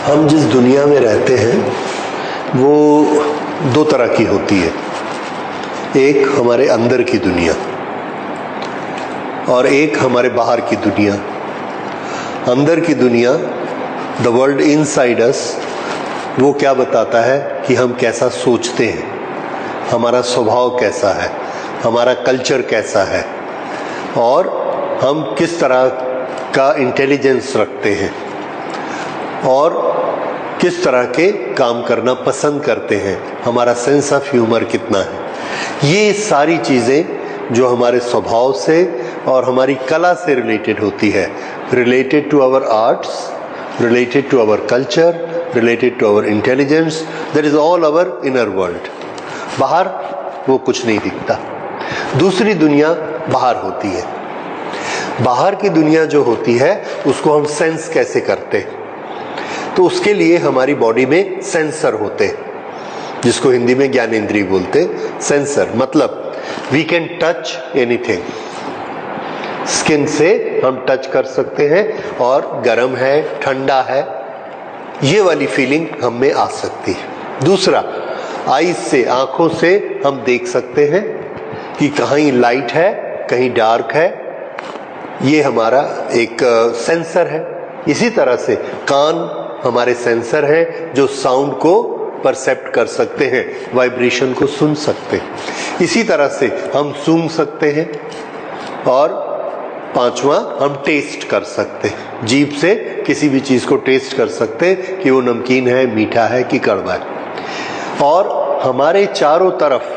हम जिस दुनिया में रहते हैं वो दो तरह की होती है। एक हमारे अंदर की दुनिया और एक हमारे बाहर की दुनिया। अंदर की दुनिया, द वर्ल्ड इनसाइड अस, वो क्या बताता है कि हम कैसा सोचते हैं, हमारा स्वभाव कैसा है, हमारा कल्चर कैसा है और हम किस तरह का इंटेलिजेंस रखते हैं और किस तरह के काम करना पसंद करते हैं, हमारा सेंस ऑफ ह्यूमर कितना है। ये सारी चीज़ें जो हमारे स्वभाव से और हमारी कला से रिलेटेड होती है, related to our arts, related to our culture, related to our intelligence, that is all our inner world. बाहर वो कुछ नहीं दिखता। दूसरी दुनिया बाहर होती है। बाहर की दुनिया जो होती है उसको हम सेंस कैसे करते हैं, तो उसके लिए हमारी बॉडी में सेंसर होते हैं, जिसको हिंदी में ज्ञानेंद्रिय बोलते हैं। सेंसर मतलब we can touch anything. Skin से हम टच कर सकते हैं और गर्म है, ठंडा है, ये वाली फीलिंग हम में आ सकती है। दूसरा, आईज से, आंखों से हम देख सकते हैं कि कहीं लाइट है, कहीं डार्क है। ये हमारा एक सेंसर है। इसी तरह से कान हमारे सेंसर हैं जो साउंड को परसेप्ट कर सकते हैं, वाइब्रेशन को सुन सकते हैं। इसी तरह से हम सूंघ सकते हैं और पांचवा, हम टेस्ट कर सकते हैं। जीभ से किसी भी चीज को टेस्ट कर सकते हैं कि वो नमकीन है, मीठा है कि कड़वा है। और हमारे चारों तरफ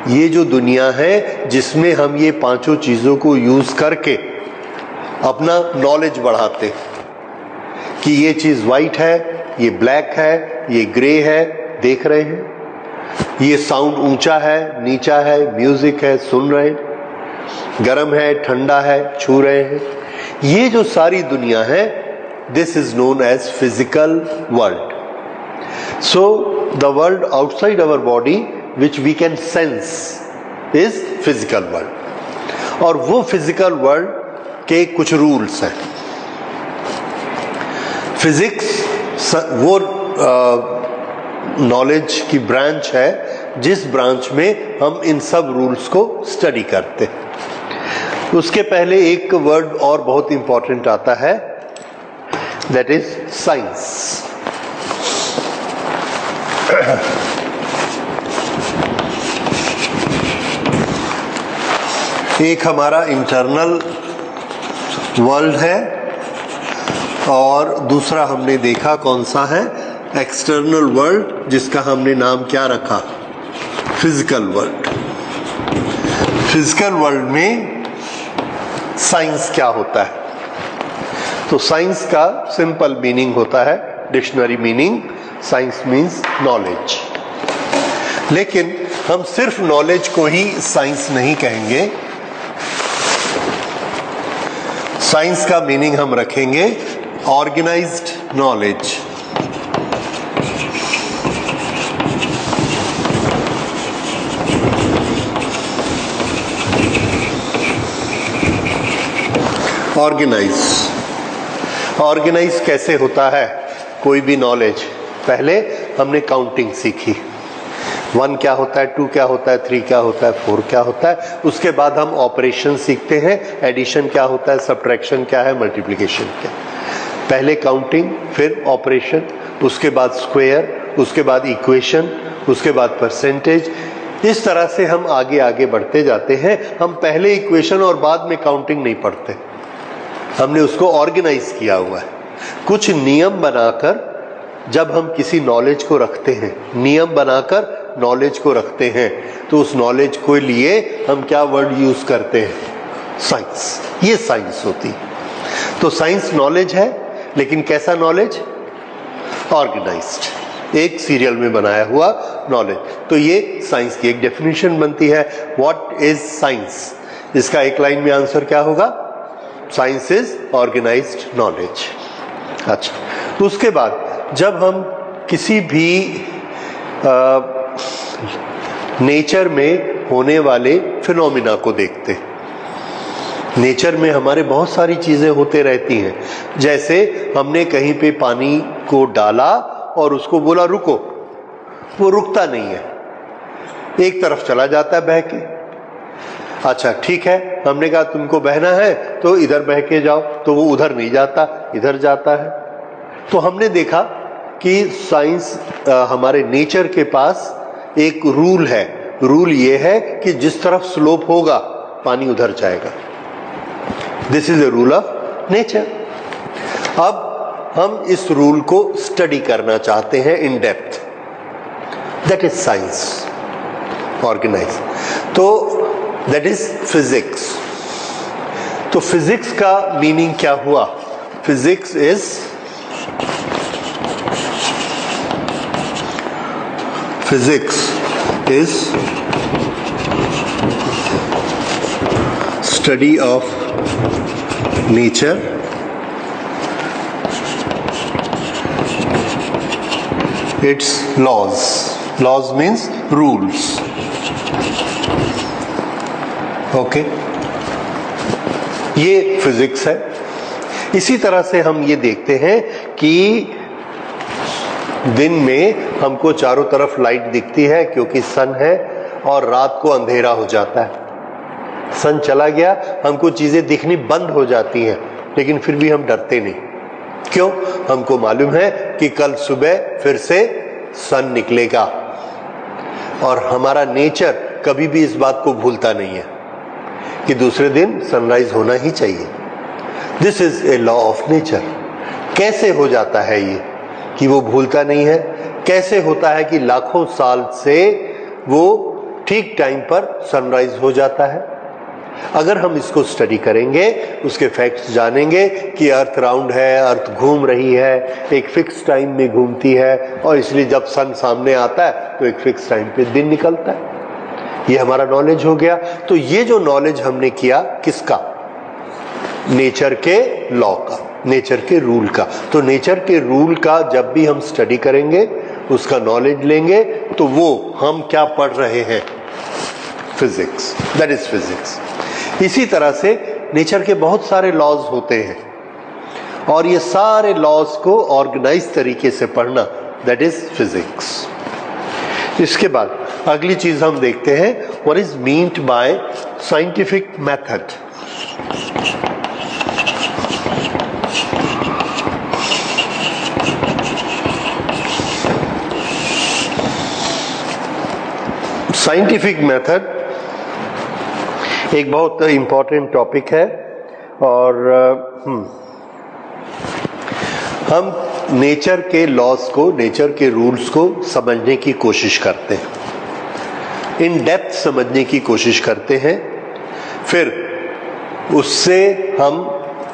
ये जो दुनिया है जिसमें हम ये पांचों चीजों को यूज करके अपना नॉलेज बढ़ाते हैं कि ये चीज व्हाइट है, ये ब्लैक है, ये ग्रे है, देख रहे हैं। ये साउंड ऊंचा है, नीचा है, म्यूजिक है, सुन रहे हैं। गर्म है, ठंडा है, छू रहे हैं। ये जो सारी दुनिया है, this is known as physical world. So the world outside our body which we can sense is physical world. और वो फिजिकल वर्ल्ड के कुछ रूल्स हैं। फिजिक्स वो नॉलेज की ब्रांच है जिस ब्रांच में हम इन सब रूल्स को स्टडी करते हैं। उसके पहले एक वर्ड और बहुत इंपॉर्टेंट आता है, दैट इज साइंस। एक हमारा इंटरनल वर्ल्ड है और दूसरा हमने देखा कौन सा है, एक्सटर्नल वर्ल्ड, जिसका हमने नाम क्या रखा, फिजिकल वर्ल्ड। फिजिकल वर्ल्ड में साइंस क्या होता है? तो साइंस का सिंपल मीनिंग होता है, dictionary meaning, science means knowledge. लेकिन हम सिर्फ नॉलेज को ही साइंस नहीं कहेंगे। साइंस का मीनिंग हम रखेंगे ऑर्गेनाइज्ड नॉलेज। ऑर्गेनाइज कैसे होता है कोई भी नॉलेज? पहले हमने काउंटिंग सीखी, 1 क्या होता है, 2 क्या होता है, 3 क्या होता है, 4 क्या होता है। उसके बाद हम ऑपरेशन सीखते हैं, एडिशन क्या होता है, सब्ट्रैक्शन क्या है, मल्टीप्लिकेशन क्या। पहले काउंटिंग, फिर ऑपरेशन, उसके बाद स्क्वायर, उसके बाद इक्वेशन, उसके बाद परसेंटेज। इस तरह से हम आगे आगे बढ़ते जाते हैं। हम पहले इक्वेशन और बाद में काउंटिंग नहीं पढ़ते, हमने उसको ऑर्गेनाइज किया हुआ है। कुछ नियम बनाकर जब हम किसी नॉलेज को रखते हैं, नियम बनाकर नॉलेज को रखते हैं, तो उस नॉलेज को लिए हम क्या वर्ड यूज करते हैं? साइंस। ये साइंस होती है। तो साइंस नॉलेज है, लेकिन कैसा नॉलेज? ऑर्गेनाइज्ड, एक सीरियल में बनाया हुआ नॉलेज। तो ये साइंस की एक डेफिनेशन बनती है। What is science? इसका एक लाइन में आंसर क्या होगा? Science is organised knowledge. अच्छा, उसके बाद जब हम किसी भी नेचर में होने वाले फिनोमिना को देखते हैं, नेचर में हमारे बहुत सारी चीजें होते रहती हैं। जैसे हमने कहीं पे पानी को डाला और उसको बोला रुको, वो रुकता नहीं है, एक तरफ चला जाता है बह के। अच्छा ठीक है, हमने कहा तुमको बहना है तो इधर बह के जाओ, तो वो उधर नहीं जाता, इधर जाता है। तो हमने देखा कि साइंस हमारे नेचर के पास एक रूल है। रूल ये है कि जिस तरफ स्लोप होगा पानी उधर जाएगा। This is a rule of nature. अब हम इस रूल को स्टडी करना चाहते हैं in depth, that is science organise, तो दैट इज फिजिक्स। तो फिजिक्स का मीनिंग क्या हुआ? Physics is study of nature, its laws. Laws means rules. Okay? ये फिजिक्स है। इसी तरह से हम ये देखते हैं कि दिन में हमको चारों तरफ लाइट दिखती है क्योंकि सन है, और रात को अंधेरा हो जाता है। सन चला गया, हमको चीजें दिखनी बंद हो जाती हैं, लेकिन फिर भी हम डरते नहीं। क्यों? हमको मालूम है कि कल सुबह फिर से सन निकलेगा, और हमारा नेचर कभी भी इस बात को भूलता नहीं है कि दूसरे दिन सनराइज होना ही चाहिए। This is a law of nature. कैसे हो जाता है ये कि वो भूलता नहीं है? कैसे होता है कि लाखों साल से वो ठीक टाइम पर सनराइज हो जाता है? अगर हम इसको स्टडी करेंगे, उसके फैक्ट्स जानेंगे कि अर्थ राउंड है, अर्थ घूम रही है, एक फिक्स टाइम में घूमती है, और इसलिए जब सन सामने आता है तो एक फिक्स टाइम पे दिन निकलता है। ये हमारा नॉलेज हो गया। तो ये जो नॉलेज हमने किया किसका? नेचर के लॉ का, नेचर के रूल का। तो नेचर के रूल का जब भी हम स्टडी करेंगे, उसका नॉलेज लेंगे, तो वो हम क्या पढ़ रहे हैं? फिजिक्स। That is physics. इसी तरह से नेचर के बहुत सारे लॉज होते हैं, और ये सारे लॉज को ऑर्गेनाइज तरीके से पढ़ना, दैट इज फिजिक्स। इसके बाद अगली चीज हम देखते हैं, what is meant by scientific method. Scientific method एक बहुत इंपॉर्टेंट टॉपिक है, और हम नेचर के लॉज को, नेचर के रूल्स को समझने की कोशिश करते हैं, इन डेप्थ समझने की कोशिश करते हैं। फिर उससे हम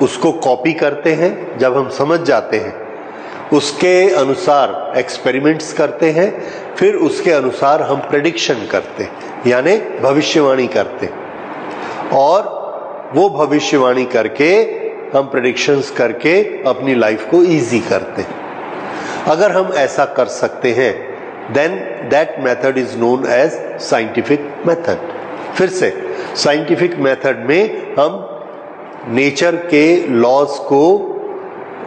उसको कॉपी करते हैं। जब हम समझ जाते हैं, उसके अनुसार एक्सपेरिमेंट्स करते हैं, फिर उसके अनुसार हम प्रेडिक्शन करते हैं, यानी भविष्यवाणी करते हैं, और वो भविष्यवाणी करके, हम प्रेडिक्शंस करके अपनी लाइफ को इजी करते हैं। अगर हम ऐसा कर सकते हैं, then that method is known as scientific method. फिर से साइंटिफिक मेथड में हम नेचर के लॉज को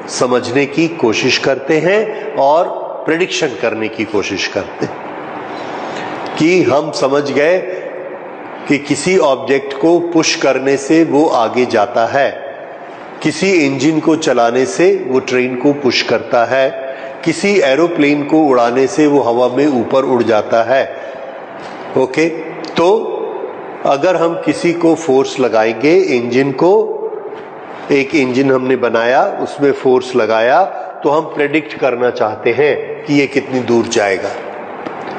समझने की कोशिश करते हैं और प्रेडिक्शन करने की कोशिश करते हैं कि हम समझ गए कि किसी ऑब्जेक्ट को पुश करने से वो आगे जाता है, किसी इंजन को चलाने से वो ट्रेन को पुश करता है, किसी एरोप्लेन को उड़ाने से वो हवा में ऊपर उड़ जाता है। ओके, तो अगर हम किसी को फोर्स लगाएंगे, इंजन को, एक इंजन हमने बनाया, उसमें फोर्स लगाया, तो हम प्रेडिक्ट करना चाहते हैं कि ये कितनी दूर जाएगा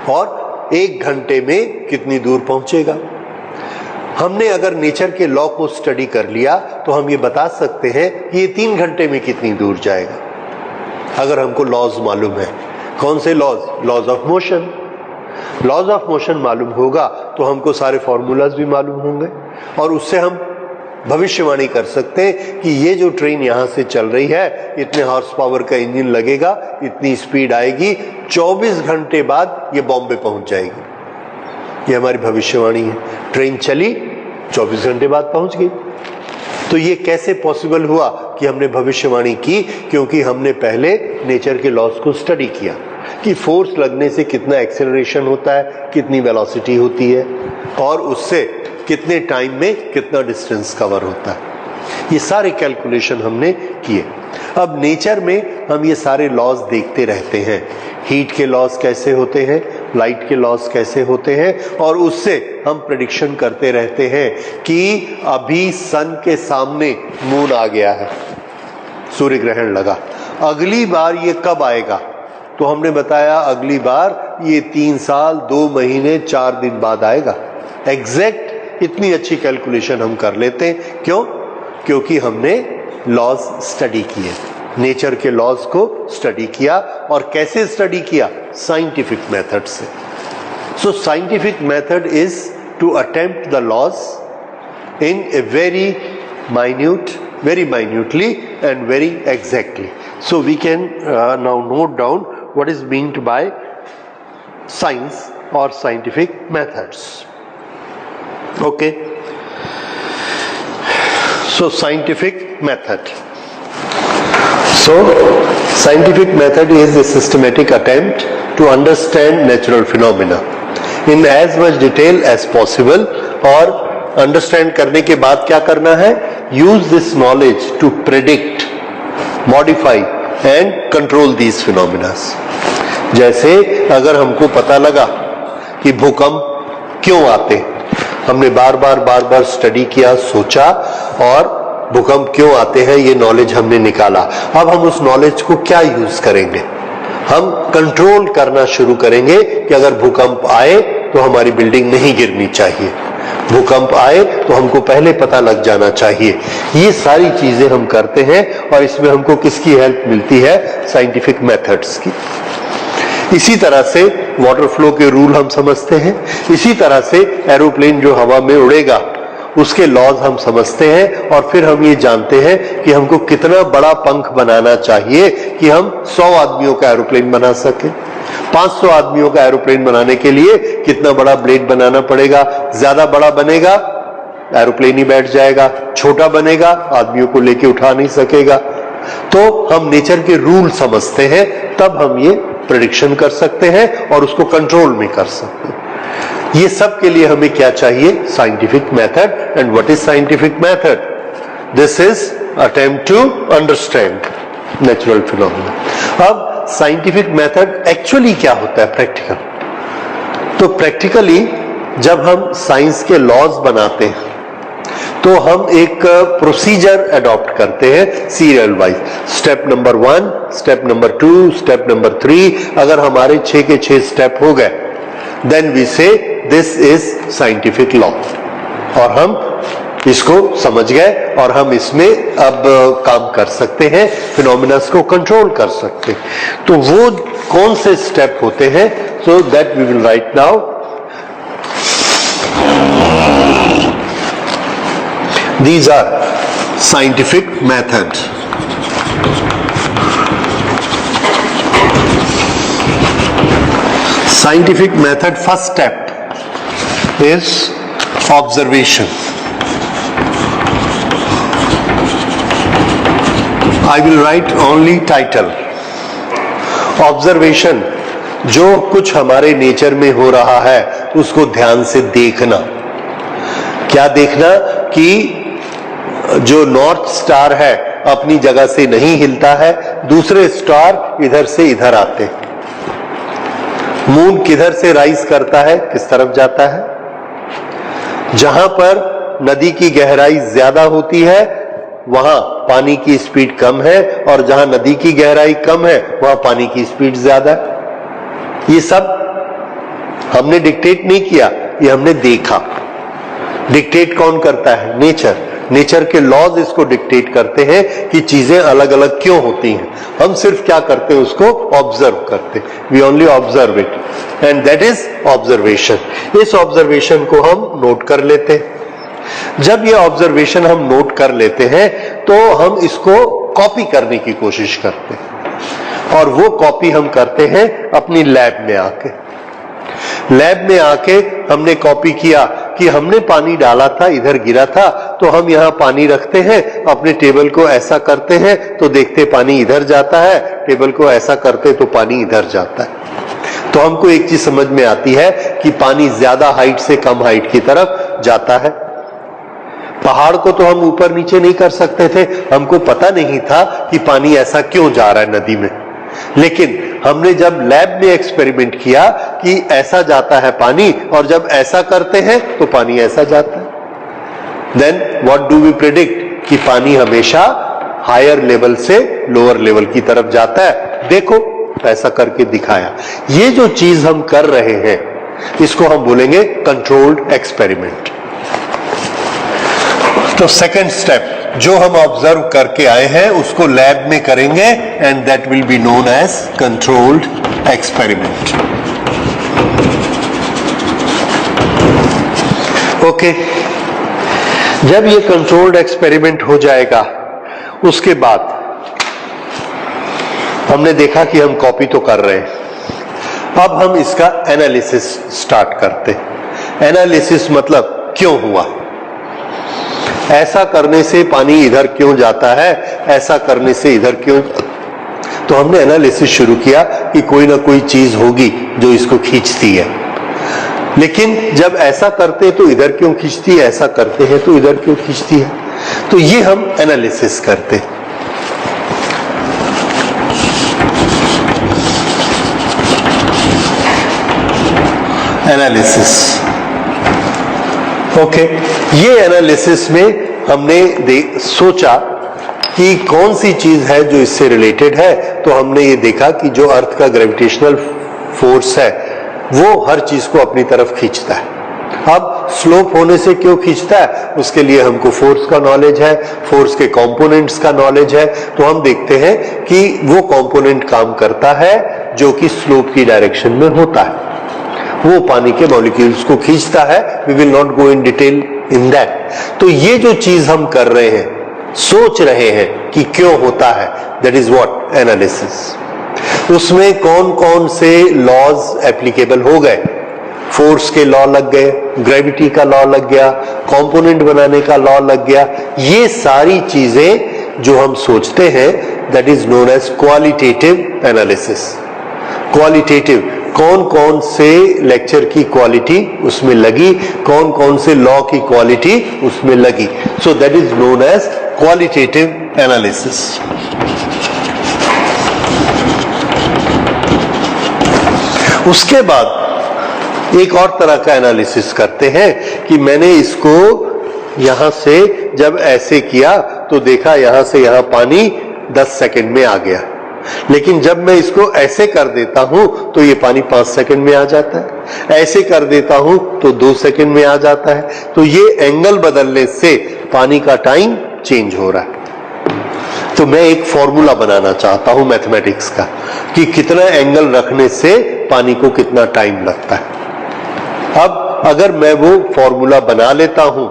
और 1 घंटे में कितनी दूर पहुंचेगा। हमने अगर नेचर के लॉ को स्टडी कर लिया तो हम ये बता सकते हैं कि ये 3 घंटे में कितनी दूर जाएगा, अगर हमको लॉज मालूम है। कौन से laws? Laws of motion. Laws of motion मालूम होगा तो हमको सारे फॉर्मूलाज भी मालूम होंगे, और उससे हम भविष्यवाणी कर सकते हैं कि ये जो ट्रेन यहां से चल रही है, इतने हॉर्स पावर का इंजन लगेगा, इतनी स्पीड आएगी, 24 घंटे बाद ये बॉम्बे पहुंच जाएगी। ये हमारी भविष्यवाणी है। ट्रेन चली, 24 घंटे बाद पहुंच गई। तो ये कैसे पॉसिबल हुआ कि हमने भविष्यवाणी की? क्योंकि हमने पहले नेचर के लॉज को स्टडी किया कि फोर्स लगने से कितना एक्सेलरेशन होता है, कितनी वेलोसिटी होती है और उससे कितने टाइम में कितना डिस्टेंस कवर होता है। ये सारे कैलकुलेशन हमने किए। अब नेचर में हम ये सारे लॉज देखते रहते हैं, हीट के लॉज कैसे होते हैं, लाइट के लॉज कैसे होते हैं, और उससे हम प्रेडिक्शन करते रहते हैं कि अभी सन के सामने मून आ गया है, सूर्य ग्रहण लगा, अगली बार ये कब आएगा? तो हमने बताया अगली बार ये 3 साल 2 महीने 4 दिन बाद आएगा। एग्जैक्ट इतनी अच्छी कैलकुलेशन हम कर लेते हैं। क्यों? क्योंकि हमने लॉज स्टडी किए, नेचर के लॉज को स्टडी किया। और कैसे स्टडी किया? साइंटिफिक मेथड से। So scientific method is to attempt the laws in a very minutely and very exactly. So we can now note down what is meant by science or scientific methods. Okay. So scientific method. So scientific method is a systematic attempt to understand natural phenomena in as much detail as possible. और understand करने के बाद क्या करना है? Use this knowledge to predict, modify and control these phenomena. जैसे अगर हमको पता लगा कि भूकंप क्यों आते, हमने बार बार स्टडी किया, सोचा और भूकंप क्यों आते हैं ये नॉलेज हमने निकाला। अब हम उस नॉलेज को क्या यूज करेंगे? हम कंट्रोल करना शुरू करेंगे कि अगर भूकंप आए तो हमारी बिल्डिंग नहीं गिरनी चाहिए, भूकंप आए तो हमको पहले पता लग जाना चाहिए। ये सारी चीजें हम करते हैं और इसमें हमको किसकी हेल्प मिलती है? साइंटिफिक मेथड्स की। इसी तरह से वाटर फ्लो के रूल हम समझते हैं, इसी तरह से एरोप्लेन जो हवा में उड़ेगा उसके लॉज हम समझते हैं, और फिर हम ये जानते हैं कि हमको कितना बड़ा पंख बनाना चाहिए कि हम 100 आदमियों का एरोप्लेन बना सके। 500 आदमियों का एरोप्लेन बनाने के लिए कितना बड़ा ब्लेड बनाना पड़ेगा? ज्यादा बड़ा बनेगा एरोप्लेन ही बैठ जाएगा, छोटा बनेगा आदमियों को लेके उठा नहीं सकेगा। तो हम नेचर के रूल समझते हैं, तब हम ये प्रेडिक्शन कर सकते हैं और उसको कंट्रोल में कर सकते हैं। ये सब के लिए हमें क्या चाहिए? Scientific method. And what is scientific method? This is attempt to understand natural phenomena. अब साइंटिफिक मेथड एक्चुअली क्या होता है? प्रैक्टिकल। तो प्रैक्टिकली जब हम साइंस के लॉज बनाते हैं तो हम एक प्रोसीजर अडॉप्ट करते हैं serial wise. Step number 1, step number 2, step number 3। अगर हमारे 6 के 6 स्टेप हो गए, देन वी से दिस इज साइंटिफिक लॉ, और हम इसको समझ गए और हम इसमें अब काम कर सकते हैं, फिनोमिनास को कंट्रोल कर सकते हैं। तो वो कौन से स्टेप होते हैं? So that we will write now. These are scientific methods. Scientific method, first step is observation. I will write only title. Observation, जो कुछ हमारे नेचर में हो रहा है उसको ध्यान से देखना। क्या देखना? कि जो नॉर्थ स्टार है अपनी जगह से नहीं हिलता है, दूसरे स्टार इधर से इधर आते हैं। मून किधर से राइज करता है, किस तरफ जाता है। जहां पर नदी की गहराई ज्यादा होती है वहां पानी की स्पीड कम है, और जहां नदी की गहराई कम है वहां पानी की स्पीड ज्यादा है। ये सब हमने डिक्टेट नहीं किया, ये हमने देखा। डिक्टेट कौन करता है? नेचर। नेचर के लॉज इसको डिक्टेट करते हैं कि चीजें अलग अलग क्यों होती हैं। हम सिर्फ क्या करते हैं? उसको ऑब्जर्व करते हैं। We only observe it, and that is observation. इस ऑब्जर्वेशन को हम नोट कर लेते हैं। जब ये ऑब्जर्वेशन हम नोट कर लेते हैं तो हम इसको कॉपी करने की कोशिश करते हैं, और वो कॉपी हम करते हैं अपनी लैब में आके। लैब में आके हमने कॉपी किया कि हमने पानी डाला था, इधर गिरा था, तो हम यहाँ पानी रखते हैं, अपने टेबल को ऐसा करते हैं तो देखते पानी इधर जाता है, टेबल को ऐसा करते तो पानी इधर जाता है। तो हमको एक चीज समझ में आती है कि पानी ज्यादा हाइट से कम हाइट की तरफ जाता है। पहाड़ को तो हम ऊपर नीचे नहीं कर सकते थे, हमको पता नहीं था कि पानी ऐसा क्यों जा रहा है नदी में, लेकिन हमने जब लैब में एक्सपेरिमेंट किया कि ऐसा जाता है पानी और जब ऐसा करते हैं तो पानी ऐसा जाता है, then what do we predict कि पानी हमेशा हायर लेवल से लोअर लेवल की तरफ जाता है। देखो ऐसा करके दिखाया। ये जो चीज हम कर रहे हैं इसको हम बोलेंगे कंट्रोल्ड एक्सपेरिमेंट। तो सेकंड स्टेप जो हम ऑब्जर्व करके आए हैं उसको लैब में करेंगे and that will be known as controlled experiment. Okay, जब ये कंट्रोल्ड एक्सपेरिमेंट हो जाएगा उसके बाद हमने देखा कि हम कॉपी तो कर रहे हैं, अब हम इसका एनालिसिस स्टार्ट करते हैं। एनालिसिस मतलब क्यों हुआ, ऐसा करने से पानी इधर क्यों जाता है, ऐसा करने से इधर क्यों। तो हमने एनालिसिस शुरू किया कि कोई ना कोई चीज होगी जो इसको खींचती है, लेकिन जब ऐसा करते तो इधर क्यों खींचती है, ऐसा करते हैं तो इधर क्यों खींचती है। तो ये हम एनालिसिस करते। एनालिसिस, ओके, ये एनालिसिस में हमने सोचा कि कौन सी चीज है जो इससे रिलेटेड है। तो हमने ये देखा कि जो अर्थ का ग्रेविटेशनल फोर्स है वो हर चीज को अपनी तरफ खींचता है। अब स्लोप होने से क्यों खींचता है, उसके लिए हमको फोर्स का नॉलेज है, फोर्स के कंपोनेंट्स का नॉलेज है। तो हम देखते हैं कि वो कंपोनेंट काम करता है जो कि स्लोप की डायरेक्शन में होता है, वो पानी के मॉलिक्यूल्स को खींचता है। We will not go in detail in that. तो ये जो चीज हम कर रहे हैं, सोच रहे हैं कि क्यों होता है, दैट इज व्हाट एनालिसिस। उसमें कौन कौन से लॉज एप्लीकेबल हो गए, फोर्स के लॉ लग गए, ग्रेविटी का लॉ लग गया, कंपोनेंट बनाने का लॉ लग गया। ये सारी चीजें जो हम सोचते हैं that is known as qualitative analysis. Qualitative, कौन कौन से लेक्चर की क्वालिटी उसमें लगी, कौन कौन से लॉ की क्वालिटी उसमें लगी। So that is known as qualitative analysis. उसके बाद एक और तरह का एनालिसिस करते हैं कि मैंने इसको यहां से जब ऐसे किया तो देखा यहां से यहां पानी 10 सेकंड में आ गया, लेकिन जब मैं इसको ऐसे कर देता हूं तो ये पानी 5 सेकंड में आ जाता है, ऐसे कर देता हूं तो 2 सेकंड में आ जाता है। तो ये एंगल बदलने से पानी का टाइम चेंज हो रहा है। तो मैं एक फॉर्मूला बनाना चाहता हूं मैथमेटिक्स का कि कितना एंगल रखने से पानी को कितना टाइम लगता है। अब अगर मैं वो फॉर्मूला बना लेता हूं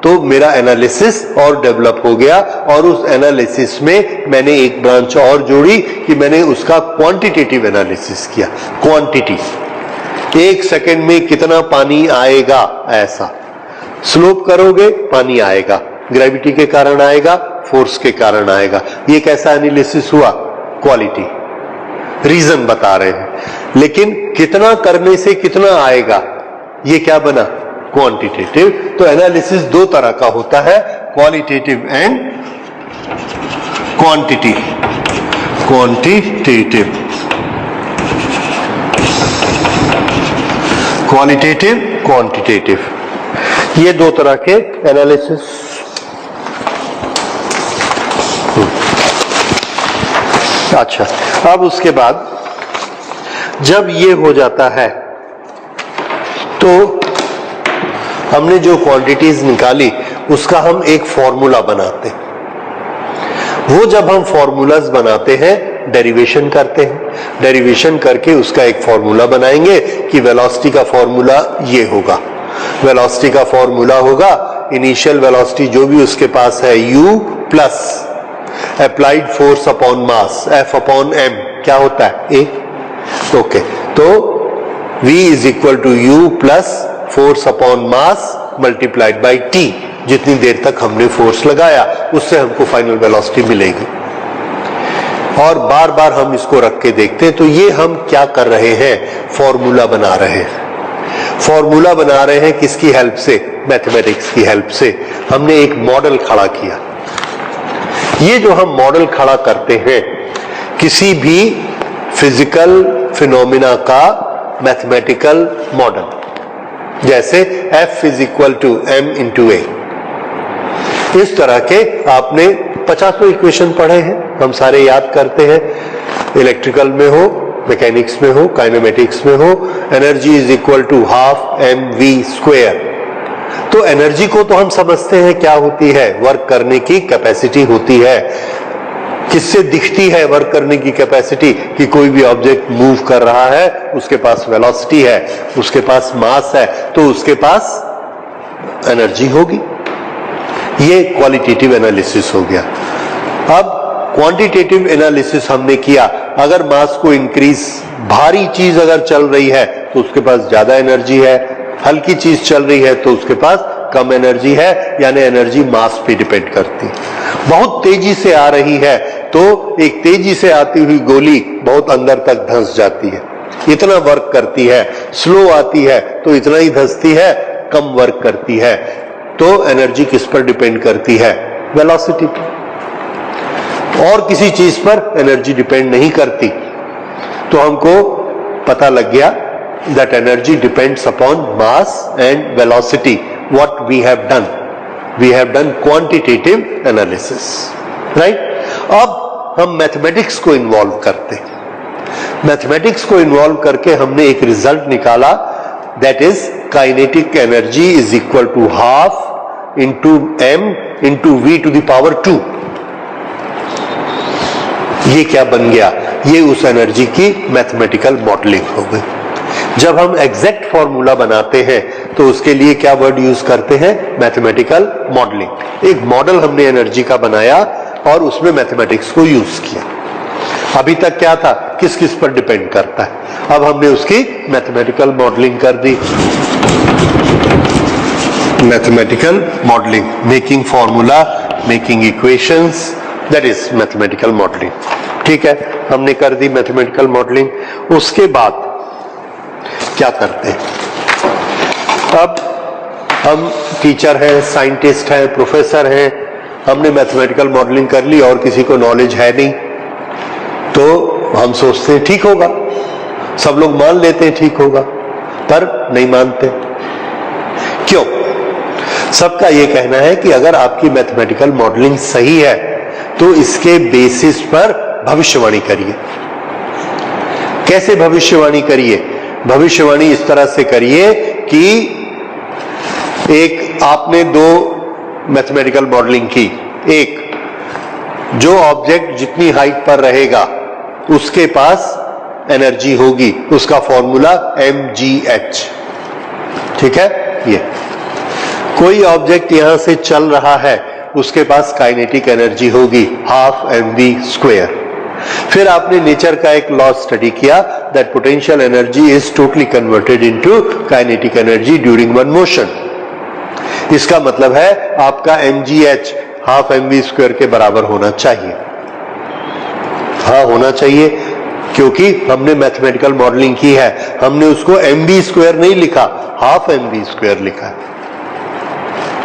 तो मेरा एनालिसिस और डेवलप हो गया, और उस एनालिसिस में मैंने एक ब्रांच और जोड़ी कि मैंने उसका क्वांटिटेटिव एनालिसिस किया। क्वांटिटी, 1 सेकंड में कितना पानी आएगा, ऐसा स्लोप करोगे पानी आएगा, ग्रेविटी के कारण आएगा, फोर्स के कारण आएगा। ये कैसा एनालिसिस हुआ, क्वालिटी, रीजन बता रहे हैं। लेकिन कितना करने से कितना आएगा, ये क्या बना, क्वांटिटेटिव। तो एनालिसिस 2 तरह का होता है, qualitative and quantity, quantitative, qualitative, quantitative, ये 2 तरह के एनालिसिस। अच्छा, अब उसके बाद जब ये हो जाता है तो हमने जो क्वांटिटीज निकाली उसका हम एक फॉर्मूला बनाते हैं। वो जब हम फॉर्मूलाज बनाते हैं, डेरिवेशन करते हैं, डेरिवेशन करके उसका एक फॉर्मूला बनाएंगे कि वेलोसिटी का फॉर्मूला ये होगा। वेलोसिटी का फॉर्मूला होगा इनिशियल वेलोसिटी जो भी उसके पास है u plus applied force upon mass F upon m, क्या होता है, a। ओके, तो v is equal to u plus force upon mass multiplied by t, जितनी देर तक हमने फोर्स लगाया उससे हमको फाइनल वेलोसिटी मिलेगी। और बार बार हम इसको रख के देखते हैं। तो ये हम क्या कर रहे हैं, फॉर्मूला बना रहे हैं। फॉर्मूला बना रहे हैं किसकी हेल्प से, मैथमेटिक्स की हेल्प से। हमने एक मॉडल खड़ा किया। ये जो हम मॉडल खड़ा करते हैं किसी भी फिजिकल फिनोमिना का मैथमेटिकल मॉडल, जैसे F is equal to M into a, इस तरह के आपने 50 इक्वेशन पढ़े हैं, हम सारे याद करते हैं। इलेक्ट्रिकल में हो, मैकेनिक्स में हो, काइनेमेटिक्स में हो, energy is equal to half mv square. तो एनर्जी को तो हम समझते हैं क्या होती है, वर्क करने की कैपेसिटी होती है। किससे दिखती है वर्क करने की कैपेसिटी, कि कोई भी ऑब्जेक्ट मूव कर रहा है, उसके पास वेलोसिटी है, उसके पास मास है, तो उसके पास एनर्जी होगी। ये क्वालिटेटिव एनालिसिस हो गया। अब क्वांटिटेटिव एनालिसिस हमने किया। अगर मास को इंक्रीज, भारी चीज अगर चल रही है तो उसके पास ज्यादा एनर्जी है, हल्की चीज चल रही है तो उसके पास कम एनर्जी है, यानी एनर्जी मास पे डिपेंड करती है। बहुत तेजी से आ रही है तो एक तेजी से आती हुई गोली बहुत अंदर तक धंस जाती है, इतना वर्क करती है। स्लो आती है तो इतना ही धंसती है, कम वर्क करती है। तो एनर्जी किस पर डिपेंड करती है, वेलोसिटी पर। और किसी चीज पर एनर्जी डिपेंड नहीं करती। तो हमको पता लग गया that energy depends upon mass and velocity. What we have done quantitative analysis, right? अब हम मैथमेटिक्स को इन्वॉल्व करते हैं। मैथमेटिक्स को इन्वॉल्व करके हमने एक रिजल्ट निकाला, that is kinetic energy is equal to half into m into v to the power 2। ये क्या बन गया, ये उस एनर्जी की मैथमेटिकल मॉडलिंग हो गई। जब हम एग्जैक्ट फॉर्मूला बनाते हैं तो उसके लिए क्या वर्ड यूज करते हैं, मैथमेटिकल मॉडलिंग। एक मॉडल हमने एनर्जी का बनाया और उसमें मैथमेटिक्स को यूज किया। अभी तक क्या था, किस किस पर डिपेंड करता है, अब हमने उसकी मैथमेटिकल मॉडलिंग कर दी। Mathematical modelling, making formula, making equations, that is mathematical modelling. ठीक है, हमने कर दी मैथमेटिकल मॉडलिंग। उसके बाद क्या करते हैं, अब हम टीचर हैं, साइंटिस्ट हैं, प्रोफेसर हैं, हमने मैथमेटिकल मॉडलिंग कर ली और किसी को नॉलेज है नहीं, तो हम सोचते हैं ठीक होगा, सब लोग मान लेते हैं ठीक होगा, पर नहीं मानते। क्यों? सबका यह कहना है कि अगर आपकी मैथमेटिकल मॉडलिंग सही है तो इसके बेसिस पर भविष्यवाणी करिए। कैसे भविष्यवाणी करिए? भविष्यवाणी इस तरह से करिए कि एक आपने दो मैथमेटिकल मॉडलिंग की, एक जो ऑब्जेक्ट जितनी हाइट पर रहेगा उसके पास एनर्जी होगी, उसका फॉर्मूला mgh। ठीक है, ये कोई ऑब्जेक्ट यहां से चल रहा है, उसके पास काइनेटिक एनर्जी होगी हाफ mv स्क्वायर। फिर आपने नेचर का एक लॉ स्टडी किया, that potential energy is totally converted into kinetic energy during one motion. इसका मतलब है आपका mgh हाफ mv स्क्वायर के बराबर होना चाहिए। हाँ, होना चाहिए, क्योंकि हमने मैथमेटिकल मॉडलिंग की है, हमने उसको mv स्क्वायर नहीं लिखा, हाफ mv स्क्वायर लिखा।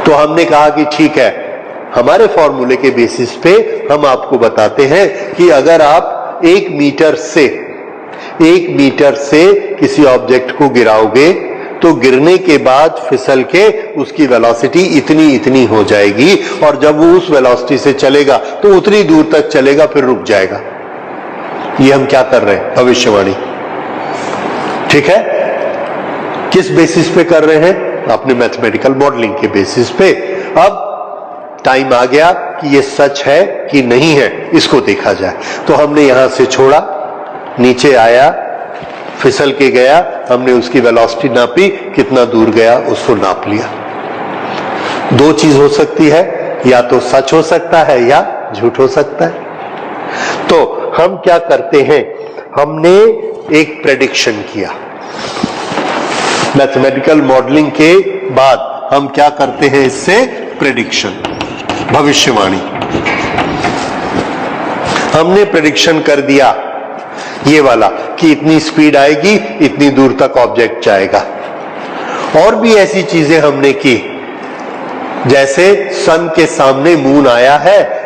तो हमने कहा कि ठीक है, हमारे फॉर्मूले के बेसिस पे हम आपको बताते हैं कि अगर आप 1 मीटर से किसी ऑब्जेक्ट को गिराओगे तो गिरने के बाद फिसल के उसकी वेलोसिटी इतनी हो जाएगी, और जब वो उस वेलोसिटी से चलेगा तो उतनी दूर तक चलेगा, फिर रुक जाएगा। ये हम क्या कर रहे हैं, भविष्यवाणी। ठीक है, किस बेसिस पे कर रहे हैं, अपने मैथमेटिकल मॉडलिंग के बेसिस पे। अब टाइम आ गया कि ये सच है कि नहीं है, इसको देखा जाए। तो हमने यहां से छोड़ा, नीचे आया, फिसल के गया, हमने उसकी वेलोसिटी नापी, कितना दूर गया उसको नाप लिया। दो चीज हो सकती है, या तो सच हो सकता है या झूठ हो सकता है। तो हम क्या करते हैं, हमने एक प्रेडिक्शन किया। मैथमेटिकल मॉडलिंग के बाद हम क्या करते हैं, इससे प्रेडिक्शन, भविष्यवाणी। हमने प्रेडिक्शन कर दिया ये वाला कि इतनी स्पीड आएगी, इतनी दूर तक ऑब्जेक्ट जाएगा। और भी ऐसी चीजें हमने की, जैसे सन के सामने मून आया है,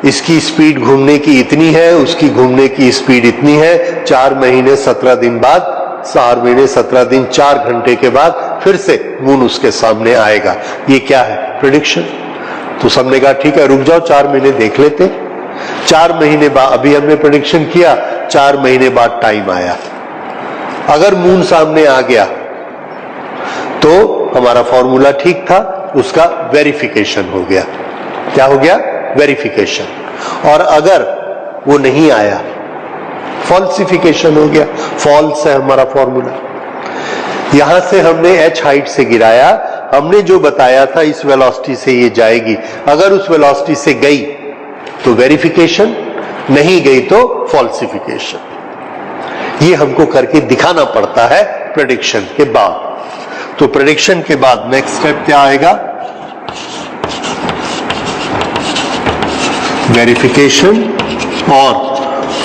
इसकी स्पीड घूमने की इतनी है, उसकी घूमने की स्पीड इतनी है, 4 महीने 17 दिन बाद, 4 महीने 17 दिन 4 घंटे के बाद फिर से मून उसके सामने आएगा। ये क्या है? प्रेडिक्शन। तो सबने कहा ठीक है, रुक जाओ, 4 महीने देख लेते। 4 महीने बाद, अभी हमने प्रेडिक्शन किया, 4 महीने बाद टाइम आया। अगर मून सामने आ गया तो हमारा फॉर्मूला ठीक था, उसका वेरिफिकेशन हो गया। क्या हो गया? वेरिफिकेशन। और अगर वो नहीं आया, फॉल्सिफिकेशन हो गया, फॉल्स है हमारा फॉर्मूला। यहां से हमने h हाइट से गिराया, हमने जो बताया था इस वेलोसिटी से ये जाएगी, अगर उस वेलोसिटी से गई तो वेरिफिकेशन, नहीं गई तो फॉल्सिफिकेशन। ये हमको करके दिखाना पड़ता है प्रेडिक्शन के बाद। तो प्रेडिक्शन के बाद नेक्स्ट स्टेप क्या आएगा? वेरिफिकेशन और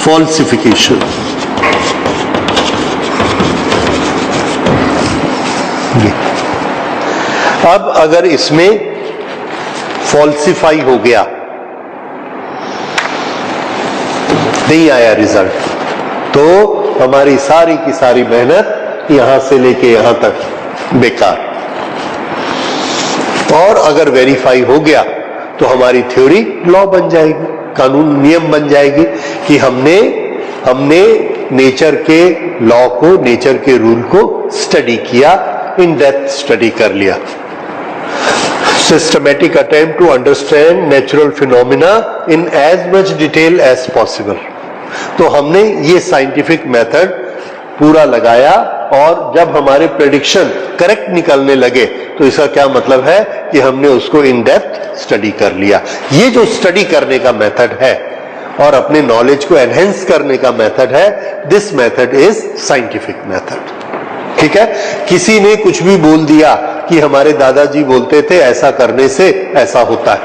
फॉल्सिफिकेशन। अब अगर इसमें फॉल्सिफाई हो गया, नहीं आया रिजल्ट, तो हमारी सारी की सारी मेहनत यहां से लेके यहां तक बेकार। और अगर वेरीफाई हो गया तो हमारी थ्योरी लॉ बन जाएगी, कानून, नियम बन जाएगी कि हमने नेचर के लॉ को, नेचर के रूल को स्टडी किया, इन डेप्थ स्टडी कर लिया। Systematic attempt to understand natural phenomena in as much detail as possible. तो हमने ये साइंटिफिक मेथड पूरा लगाया, और जब हमारे प्रेडिक्शन करेक्ट निकलने लगे तो इसका क्या मतलब है कि हमने उसको इन डेप्थ स्टडी कर लिया। ये जो स्टडी करने का मेथड है और अपने नॉलेज को एनहेंस करने का मेथड है, this method is scientific method. ठीक है? किसी ने कुछ भी बोल दिया कि हमारे दादाजी बोलते थे ऐसा करने से ऐसा होता है,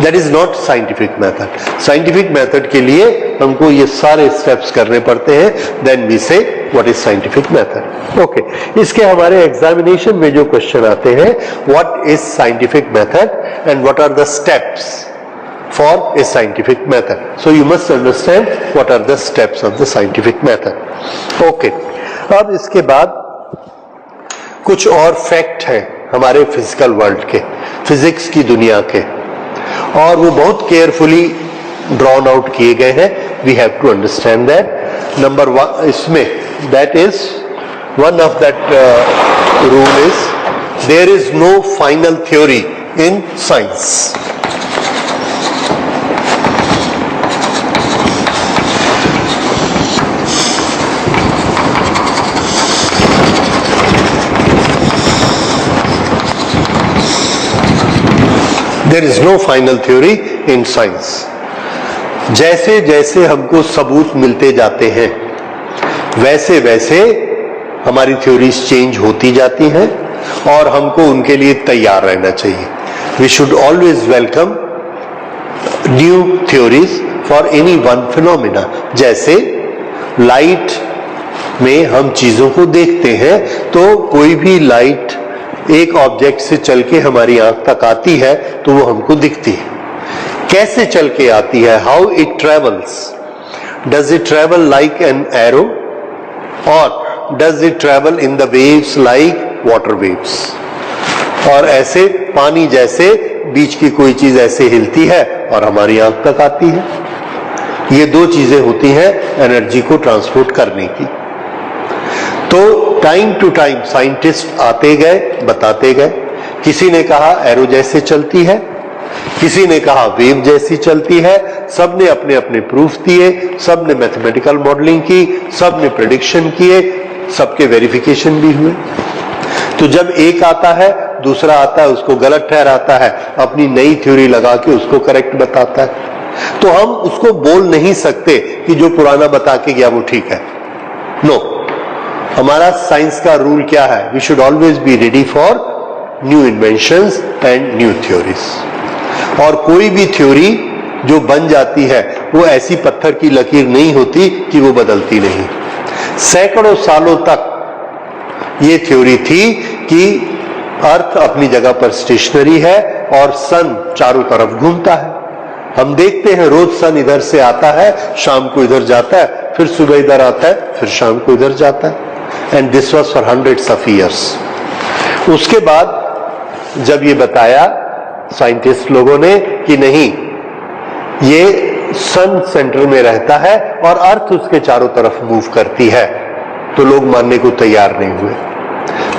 that is not scientific method. Scientific method के लिए हमको ये सारे स्टेप्स करने पड़ते हैं, then we say what is scientific method. Okay, इसके हमारे एग्जामिनेशन में जो क्वेश्चन आते हैं, what is scientific method and what are the steps for a scientific method. So you must understand what are the steps of the scientific method. Okay, अब इसके बाद कुछ और फैक्ट हैं हमारे फिजिकल वर्ल्ड के, फिजिक्स की दुनिया के, और वो बहुत केयरफुली ड्रॉन आउट किए गए हैं। We have to understand that. Number 1 इसमें, that is one of that rule is there is no final theory in science. There is no final theory in science. जैसे जैसे हमको सबूत मिलते जाते हैं, वैसे वैसे हमारी थ्योरीज चेंज होती जाती हैं, और हमको उनके लिए तैयार रहना चाहिए। We should always welcome new theories for any one phenomena. जैसे लाइट में हम चीजों को देखते हैं, तो कोई भी लाइट एक ऑब्जेक्ट से चल के हमारी आंख तक आती है तो वो हमको दिखती है। कैसे चल के आती है? How it travels? Does it travel like an arrow, और does it travel in the waves like water waves? और ऐसे पानी जैसे बीच की कोई चीज ऐसे हिलती है और हमारी आंख तक आती है। ये दो चीजें होती हैं एनर्जी को ट्रांसपोर्ट करने की। तो टाइम टू टाइम साइंटिस्ट आते गए, बताते गए। किसी ने कहा एरो जैसे चलती है, किसी ने कहा वेव जैसी चलती है। सब ने अपने अपने प्रूफ दिए, सब ने मैथमेटिकल मॉडलिंग की, सब ने प्रेडिक्शन किए, सबके वेरिफिकेशन भी हुए। तो जब एक आता है, दूसरा आता है, उसको गलत ठहराता है, अपनी नई थ्योरी लगा के उसको करेक्ट बताता है। तो हम उसको बोल नहीं सकते कि जो पुराना बता के गया वो ठीक है। नो, हमारा साइंस का रूल क्या है? We should always be ready for new inventions and new theories. और कोई भी थ्योरी जो बन जाती है वो ऐसी पत्थर की लकीर नहीं होती कि वो बदलती नहीं। सैकड़ों सालों तक ये थ्योरी थी कि अर्थ अपनी जगह पर स्टेशनरी है और सन चारों तरफ घूमता है। हम देखते हैं रोज सन इधर से आता है, शाम को इधर जाता है, फिर सुबह इधर आता है, फिर शाम को इधर जाता है। And this was for hundreds of years. उसके बाद जब ये बताया साइंटिस्ट लोगों ने कि नहीं, ये सन सेंटर में रहता है और अर्थ उसके चारों तरफ मूव करती है, तो लोग मानने को तैयार नहीं हुए।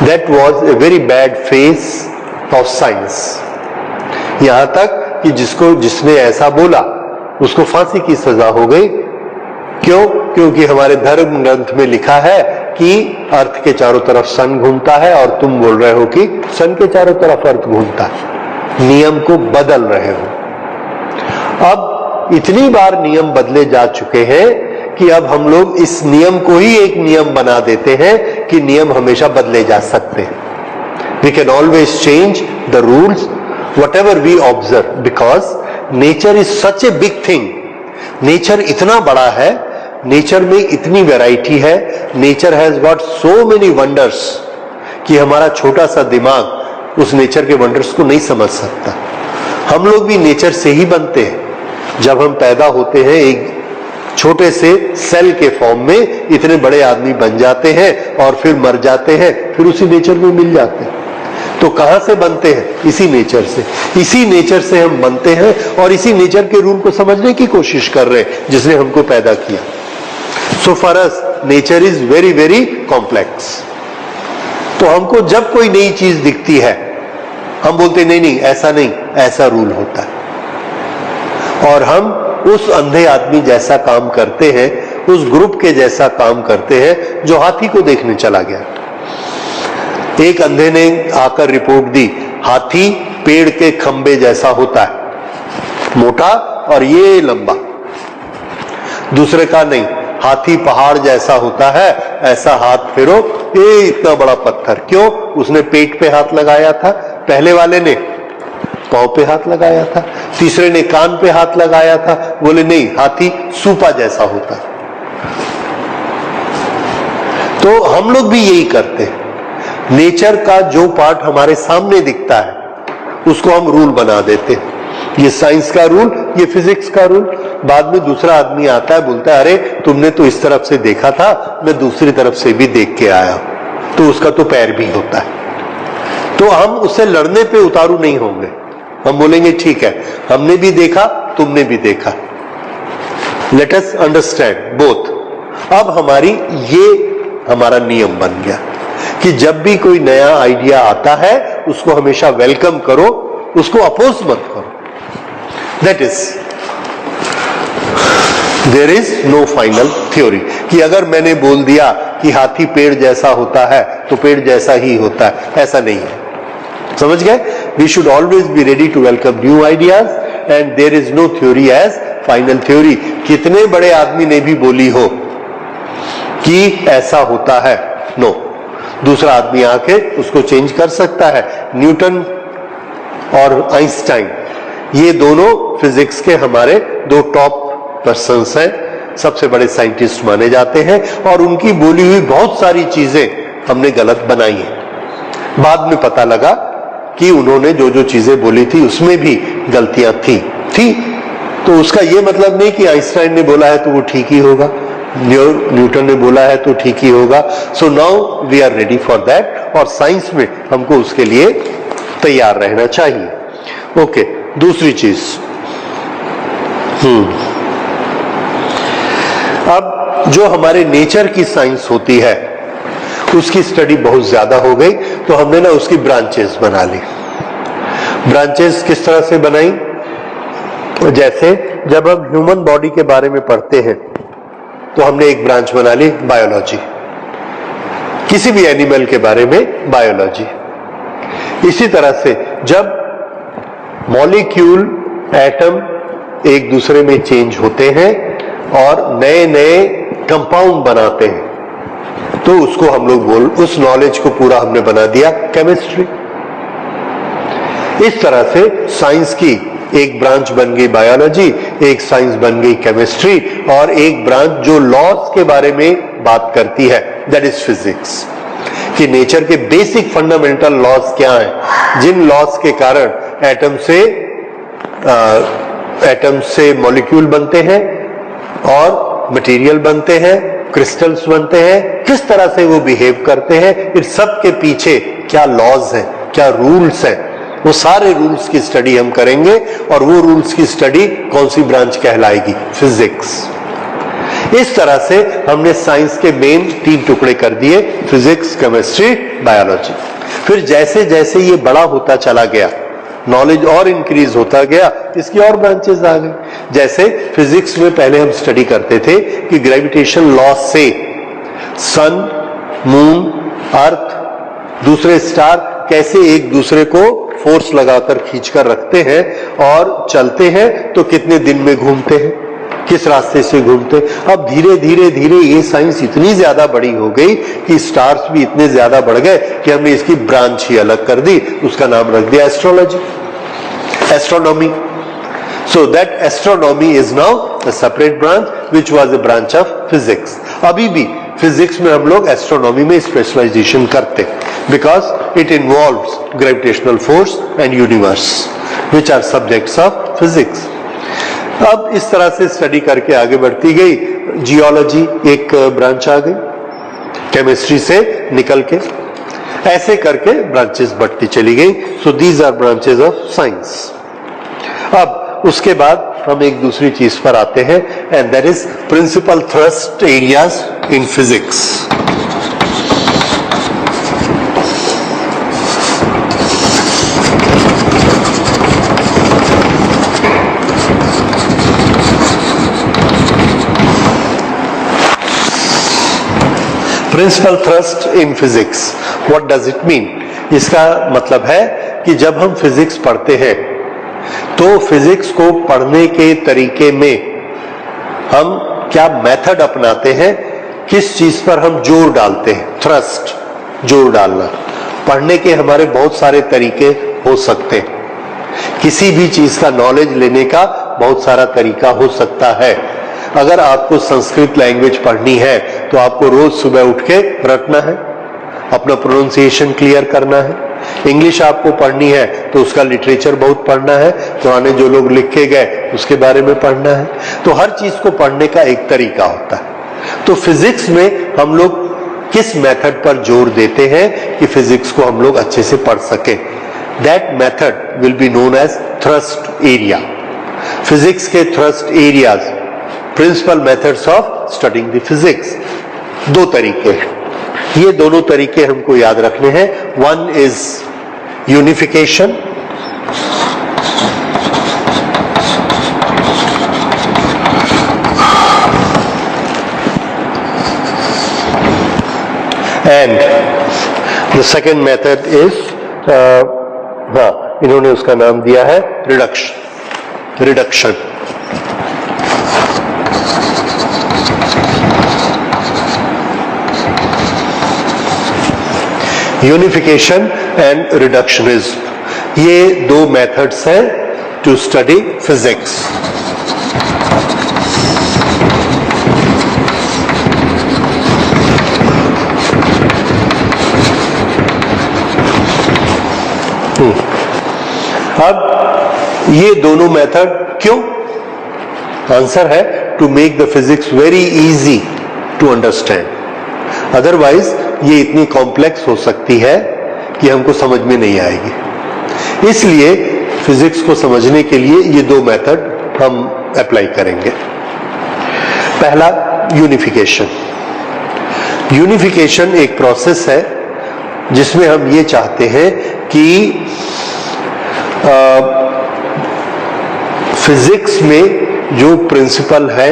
That was a very bad phase of science. यहां तक कि जिसने ऐसा बोला उसको फांसी की सजा हो गई। क्यों? क्योंकि हमारे धर्म ग्रंथ में लिखा है कि अर्थ के चारों तरफ सन घूमता है और तुम बोल रहे हो कि सन के चारों तरफ अर्थ घूमता है। नियम को बदल रहे हो। अब इतनी बार नियम बदले जा चुके हैं कि अब हम लोग इस नियम को ही एक नियम बना देते हैं कि नियम हमेशा बदले जा सकते हैं। We can always change the rules whatever we observe, because nature is such a big thing. Nature इतना बड़ा है, नेचर में इतनी वैरायटी है, nature has got so many wonders कि हमारा छोटा सा दिमाग उस नेचर के वंडर्स को नहीं समझ सकता। हम लोग भी नेचर से ही बनते हैं। जब हम पैदा होते हैं एक छोटे से सेल के फॉर्म में, इतने बड़े आदमी बन जाते हैं और फिर मर जाते हैं, फिर उसी नेचर में मिल जाते हैं। तो कहां से बनते हैं? इसी नेचर से। इसी नेचर से हम बनते हैं और इसी नेचर के रूल को समझने की कोशिश कर रहे हैं जिसने हमको पैदा किया। So for us nature is very very complex. तो हमको जब कोई नई चीज दिखती है हम बोलते नहीं नहीं ऐसा नहीं, ऐसा रूल होता है। और हम उस अंधे आदमी जैसा काम करते हैं, उस ग्रुप के जैसा काम करते हैं जो हाथी को देखने चला गया। एक अंधे ने आकर रिपोर्ट दी, हाथी पेड़ के खंबे जैसा होता है, मोटा और ये लंबा। दूसरे का नहीं, हाथी पहाड़ जैसा होता है, ऐसा हाथ फेरो, ये इतना बड़ा पत्थर। क्यों? उसने पेट पे हाथ लगाया था, पहले वाले ने पांव पे हाथ लगाया था, तीसरे ने कान पे हाथ लगाया था, बोले नहीं हाथी सूपा जैसा होता है। तो हम लोग भी यही करते हैं। नेचर का जो पार्ट हमारे सामने दिखता है उसको हम रूल बना देते हैं। ये साइंस का रूल, ये फिजिक्स का रूल। बाद में दूसरा आदमी आता है, बोलता है अरे तुमने तो इस तरफ से देखा था, मैं दूसरी तरफ से भी देख के आया, तो उसका तो पैर भी होता है। तो हम उससे लड़ने पे उतारू नहीं होंगे। हम बोलेंगे ठीक है, हमने भी देखा, तुमने भी देखा, लेट अस अंडरस्टैंड बोथ। अब हमारा नियम बन गया कि जब भी कोई नया आइडिया आता है उसको हमेशा वेलकम करो, उसको अपोज मत करो। That is, there is no final theory कि अगर मैंने बोल दिया कि हाथी पेड़ जैसा होता है तो पेड़ जैसा ही होता है, ऐसा नहीं है। समझ गए? We should always be ready to welcome new ideas and there is no theory as final theory. कितने बड़े आदमी ने भी बोली हो कि ऐसा होता है, नो, दूसरा आदमी आके उसको चेंज कर सकता है। न्यूटन और आइंस्टाइन ये दोनों फिजिक्स के हमारे दो टॉप पर्सन्स हैं, सबसे बड़े साइंटिस्ट माने जाते हैं और उनकी बोली हुई बहुत सारी चीजें हमने गलत बनाई हैं। बाद में पता लगा कि उन्होंने जो जो चीजें बोली थी उसमें भी गलतियां थी। तो उसका यह मतलब नहीं कि आइंस्टाइन ने बोला है तो वो ठीक ही होगा, न्यूटन ने बोला है तो ठीक ही होगा। So now we are ready for that और साइंस में हमको उसके लिए तैयार रहना चाहिए। ओके, दूसरी चीज, अब जो हमारे नेचर की साइंस होती है उसकी स्टडी बहुत ज्यादा हो गई, तो हमने ना उसकी ब्रांचेस बना ली। ब्रांचेस किस तरह से बनाई? जैसे जब हम ह्यूमन बॉडी के बारे में पढ़ते हैं तो हमने एक ब्रांच बना ली बायोलॉजी, किसी भी एनिमल के बारे में बायोलॉजी। इसी तरह से जब मॉलिक्यूल, एटम एक दूसरे में चेंज होते हैं और नए नए कंपाउंड बनाते हैं तो उसको हम लोग उस नॉलेज को पूरा हमने बना दिया केमिस्ट्री। इस तरह से साइंस की एक ब्रांच बन गई बायोलॉजी, एक साइंस बन गई केमिस्ट्री, और एक ब्रांच जो लॉज के बारे में बात करती है, दैट इज फिजिक्स, कि नेचर के बेसिक फंडामेंटल लॉज क्या हैं, जिन लॉज के कारण एटम से मॉलिक्यूल बनते हैं और मटेरियल बनते हैं, क्रिस्टल्स बनते हैं, किस तरह से वो बिहेव करते हैं, इन सब के पीछे क्या लॉज हैं, क्या रूल्स हैं, वो सारे रूल्स की स्टडी हम करेंगे। और वो रूल्स की स्टडी कौन सी ब्रांच कहलाएगी? फिजिक्स। इस तरह से हमने साइंस के मेन 3 टुकड़े कर दिए, फिजिक्स, केमिस्ट्री, बायोलॉजी। फिर जैसे जैसे ये बड़ा होता चला गया, नॉलेज और इंक्रीज होता गया, इसकी और ब्रांचेस आ गई। जैसे फिजिक्स में पहले हम स्टडी करते थे कि ग्रेविटेशन लॉ से सन, मून, अर्थ, दूसरे स्टार कैसे एक दूसरे को फोर्स लगाकर खींचकर रखते हैं और चलते हैं, तो कितने दिन में घूमते हैं, किस रास्ते से घूमते। अब धीरे धीरे धीरे ये साइंस इतनी ज्यादा बड़ी हो गई कि स्टार्स भी इतने ज्यादा बढ़ गए कि हमने इसकी ब्रांच ही अलग कर दी, उसका नाम रख दिया astrology, astronomy. So that astronomy is now a separate branch which was a branch of physics. अभी भी फिजिक्स में हम लोग एस्ट्रोनॉमी में स्पेशलाइजेशन करते, because it involves gravitational force and universe which are subjects of physics. अब इस तरह से स्टडी करके आगे बढ़ती गई। जियोलॉजी एक ब्रांच आ गई, केमिस्ट्री से निकल के ऐसे करके ब्रांचेस बढ़ती चली गई। So these are branches of science. अब उसके बाद हम एक दूसरी चीज पर आते हैं, and that is principal thrust areas in physics. Principal thrust in physics, what does it mean? इसका मतलब है कि जब हम फिजिक्स पढ़ते हैं तो फिजिक्स को पढ़ने के तरीके में हम क्या मेथड अपनाते हैं, किस चीज पर हम जोर डालते हैं। थ्रस्ट, जोर डालना। पढ़ने के हमारे बहुत सारे तरीके हो सकते हैं, किसी भी चीज का नॉलेज लेने का बहुत सारा तरीका हो सकता है। अगर आपको संस्कृत लैंग्वेज पढ़नी है तो आपको रोज सुबह उठ के रटना है, अपना प्रोनाउंसिएशन क्लियर करना है। इंग्लिश आपको पढ़नी है तो उसका लिटरेचर बहुत पढ़ना है, पुराने जो लोग लिख के गए उसके बारे में पढ़ना है। तो हर चीज को पढ़ने का एक तरीका होता है। तो फिजिक्स में हम लोग किस मेथड पर जोर देते हैं कि फिजिक्स को हम लोग अच्छे से पढ़ सकें, that method will be known as thrust area. Physics के thrust areas, principal methods of studying the physics, 2 तरीके हैं। ये दोनों तरीके हमको याद रखने हैं। One is unification, and the second method is, इन्होंने उसका नाम दिया है रिडक्शन। यूनिफिकेशन एंड रिडक्शनिज्म, ये 2 मेथड्स हैं टू स्टडी फिजिक्स। अब ये दोनों मेथड क्यों? आंसर है to make the physics very easy to understand. Otherwise ये इतनी कॉम्प्लेक्स हो सकती है कि हमको समझ में नहीं आएगी। इसलिए फिजिक्स को समझने के लिए ये 2 मेथड हम अप्लाई करेंगे। पहला, यूनिफिकेशन। यूनिफिकेशन एक प्रोसेस है जिसमें हम ये चाहते हैं कि फिजिक्स में जो प्रिंसिपल है,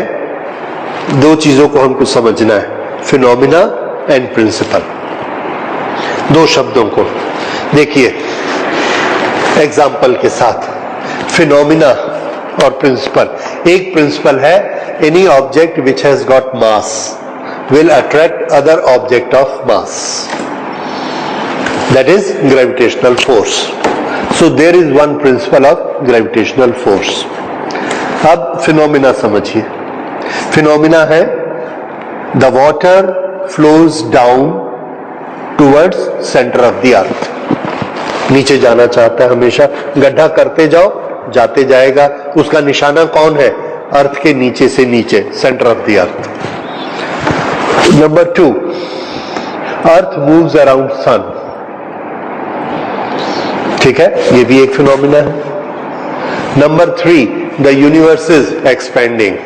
2 चीजों को हमको समझना है, फिनोमिना एंड प्रिंसिपल। 2 शब्दों को देखिए एग्जाम्पल के साथ। फिनोमिना और प्रिंसिपल। एक प्रिंसिपल है, any object which has got mass will attract other object of mass, that is gravitational force. So there is one principle of gravitational force. अब phenomena समझिए. फिनोमिना है the water flows down towards center of the earth. नीचे जाना चाहता है, हमेशा गड्ढा करते जाओ, जाते जाएगा. उसका निशाना कौन है? अर्थ के नीचे से नीचे, centre of the earth. Number 2, earth moves around sun. ठीक है, ये भी एक फिनोमिना है. Number 3, the universe is expanding.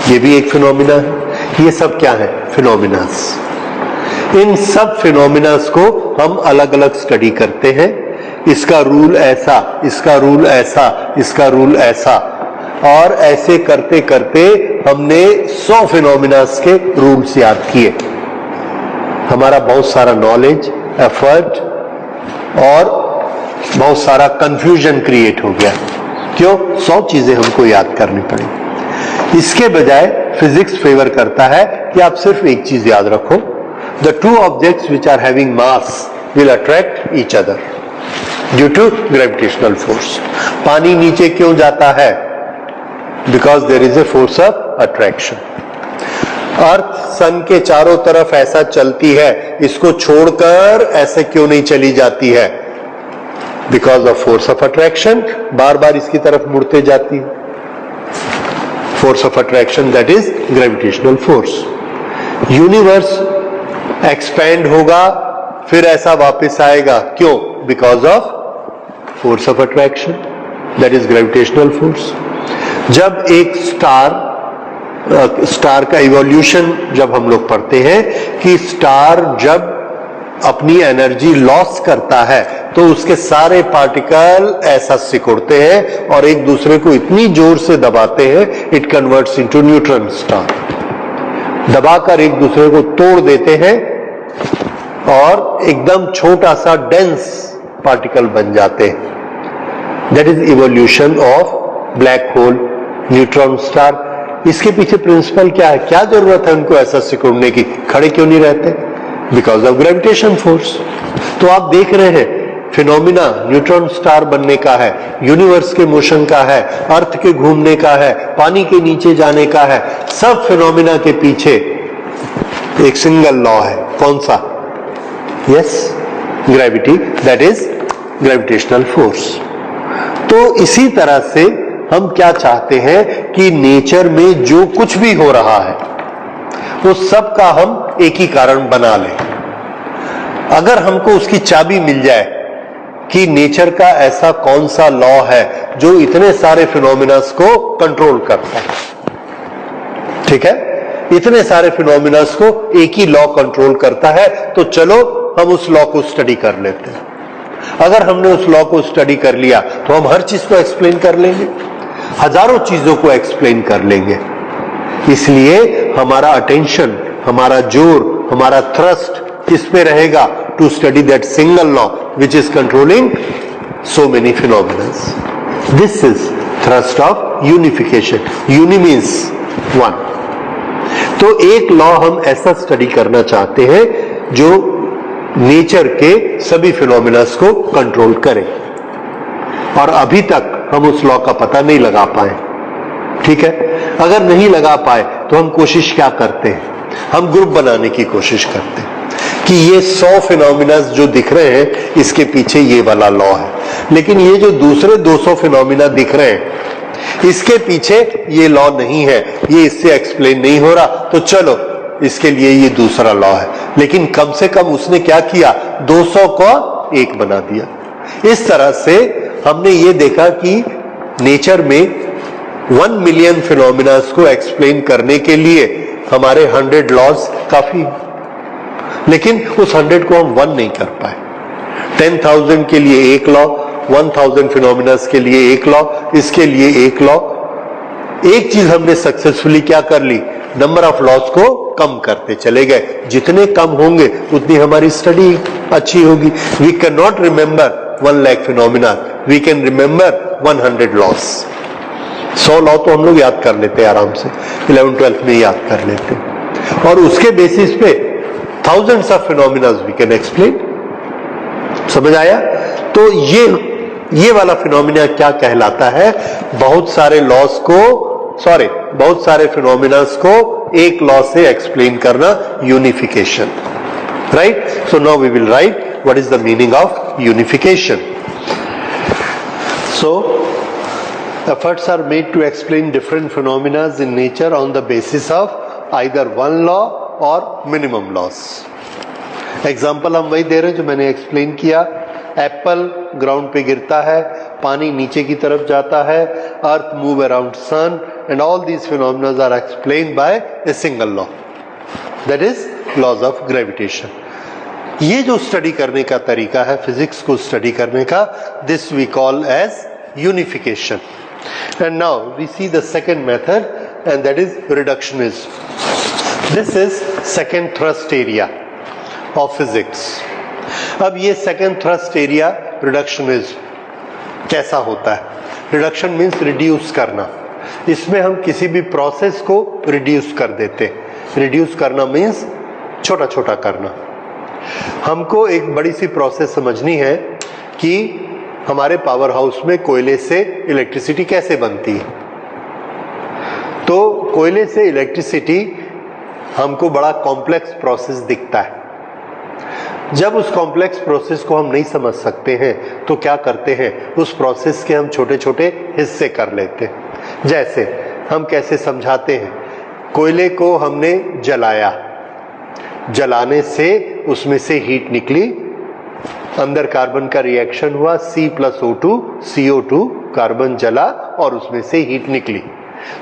ये भी एक फिनोमिना है. ये सब क्या है? फिनोमिनास. इन सब फिनोमिनास को हम अलग अलग स्टडी करते हैं. इसका रूल ऐसा, इसका रूल ऐसा, इसका रूल ऐसा, और ऐसे करते करते हमने 100 फिनोमिनास के रूल्स याद किए. हमारा बहुत सारा नॉलेज, एफर्ट और बहुत सारा कंफ्यूजन क्रिएट हो गया. क्यों? 100 चीजें हमको याद करनी पड़ी. इसके बजाय फिजिक्स फेवर करता है कि आप सिर्फ एक चीज याद रखो, the two objects which are having mass will attract each other due to gravitational force. पानी नीचे क्यों जाता है? Because there is a force of attraction. Earth sun के चारों तरफ ऐसा चलती है, इसको छोड़कर ऐसे क्यों नहीं चली जाती है? Because of force of attraction. बार बार इसकी तरफ मुड़ते जाती है. Force of attraction, that is gravitational force. Universe expand होगा, फिर ऐसा वापस आएगा. क्यों? Because of force of attraction, that is gravitational force. जब एक स्टार का इवोल्यूशन जब हम लोग पढ़ते हैं कि स्टार जब अपनी एनर्जी लॉस करता है तो उसके सारे पार्टिकल ऐसा सिकुड़ते हैं और एक दूसरे को इतनी जोर से दबाते हैं, it converts into neutron star. दबाकर एक दूसरे को तोड़ देते हैं और एकदम छोटा सा डेंस पार्टिकल बन जाते हैं. That is evolution of black hole, neutron star. इसके पीछे प्रिंसिपल क्या है? क्या जरूरत है उनको ऐसा सिकुड़ने की? खड़े क्यों नहीं रहते? Because of gravitation force. तो आप देख रहे हैं फिनोमिना न्यूट्रॉन स्टार बनने का है, यूनिवर्स के मोशन का है, अर्थ के घूमने का है, पानी के नीचे जाने का है. सब फिनोमिना के पीछे एक सिंगल लॉ है. कौन सा? Yes, gravity, that is gravitational force. तो इसी तरह से हम क्या चाहते हैं कि नेचर में जो कुछ भी हो रहा है वो सब का हम एक ही कारण बना लें. अगर हमको उसकी चाबी मिल जाए कि नेचर का ऐसा कौन सा लॉ है जो इतने सारे फिनोमिनास को कंट्रोल करता है. ठीक है, इतने सारे फिनोमिनास को एक ही लॉ कंट्रोल करता है, तो चलो हम उस लॉ को स्टडी कर लेते हैं. अगर हमने उस लॉ को स्टडी कर लिया तो हम हर चीज को एक्सप्लेन कर लेंगे, हजारों चीजों को एक्सप्लेन कर लेंगे. इसलिए हमारा अटेंशन, हमारा जोर, हमारा थ्रस्ट किस पे रहेगा? To study that single law which is controlling so many phenomenons. This is thrust of unification. Uni means one. तो एक लॉ हम ऐसा स्टडी करना चाहते हैं जो नेचर के सभी फिनोमिनस को कंट्रोल करे, और अभी तक हम उस लॉ का पता नहीं लगा पाए. ठीक है, अगर नहीं लगा पाए तो हम कोशिश क्या करते हैं? हम ग्रुप बनाने की कोशिश करते हैं कि ये 100 फिनोमिना जो दिख रहे हैं इसके पीछे ये वाला लॉ है, लेकिन ये जो दूसरे 200 फिनोमिना दिख रहे हैं इसके पीछे ये लॉ नहीं है, ये इससे एक्सप्लेन नहीं हो रहा, तो चलो इसके लिए ये दूसरा लॉ है. लेकिन कम से कम उसने क्या किया? 200 को एक बना दिया. इस तरह से हमने ये देखा कि नेचर में 1 मिलियन फिनोमिना को एक्सप्लेन करने के लिए हमारे 100 लॉज काफी, लेकिन उस 100 को हम 1 नहीं कर पाए. 10,000 के लिए एक लॉ, 1000 फिनोमिना के लिए एक लॉ, इसके लिए एक लॉ. एक चीज हमने सक्सेसफुली क्या कर ली? नंबर ऑफ लॉज को कम करते चले गए. जितने कम होंगे उतनी हमारी स्टडी अच्छी होगी. We can not remember 1 lakh phenomena, we can remember 100 laws. 100 law तो हम लोग याद कर लेते हैं आराम से, 11th-12th में याद कर लेते हैं, और उसके बेसिस पे thousands of phenomena we can explain. समझ आया? तो ये वाला फिनोमिना क्या कहलाता है? बहुत सारे फिनोमिनास को एक लॉ से एक्सप्लेन करना, unification, right? So now we will write what is the meaning of unification. So efforts are made to explain different phenomena in nature on the basis of either one law or minimum laws. Example हम वही दे रहे हैं जो मैंने explain किया. Apple ground पे गिरता है, पानी नीचे की तरफ जाता है, earth move around sun, and all these phenomena are explained by a single law, that is laws of gravitation. ये जो स्टडी करने का तरीका है, फिजिक्स को स्टडी करने का, this we call as unification. And now we see the second method, and that is reductionism. This is second thrust area of physics. अब ये second thrust area reductionism कैसा होता है? Reduction means reduce करना. इसमें हम किसी भी प्रोसेस को reduce कर देते. Reduce करना means छोटा छोटा करना. हमको एक बड़ी सी प्रोसेस समझनी है कि हमारे पावर हाउस में कोयले से इलेक्ट्रिसिटी कैसे बनती है. तो कोयले से इलेक्ट्रिसिटी हमको बड़ा कॉम्प्लेक्स प्रोसेस दिखता है. जब उस कॉम्प्लेक्स प्रोसेस को हम नहीं समझ सकते हैं तो क्या करते हैं, उस प्रोसेस के हम छोटे छोटे हिस्से कर लेते हैं. जैसे हम कैसे समझाते हैं, कोयले को हमने जलाया, जलाने से उसमें से हीट निकली, अंदर कार्बन का रिएक्शन हुआ, C+O2, CO2, कार्बन जला और उसमें से हीट निकली.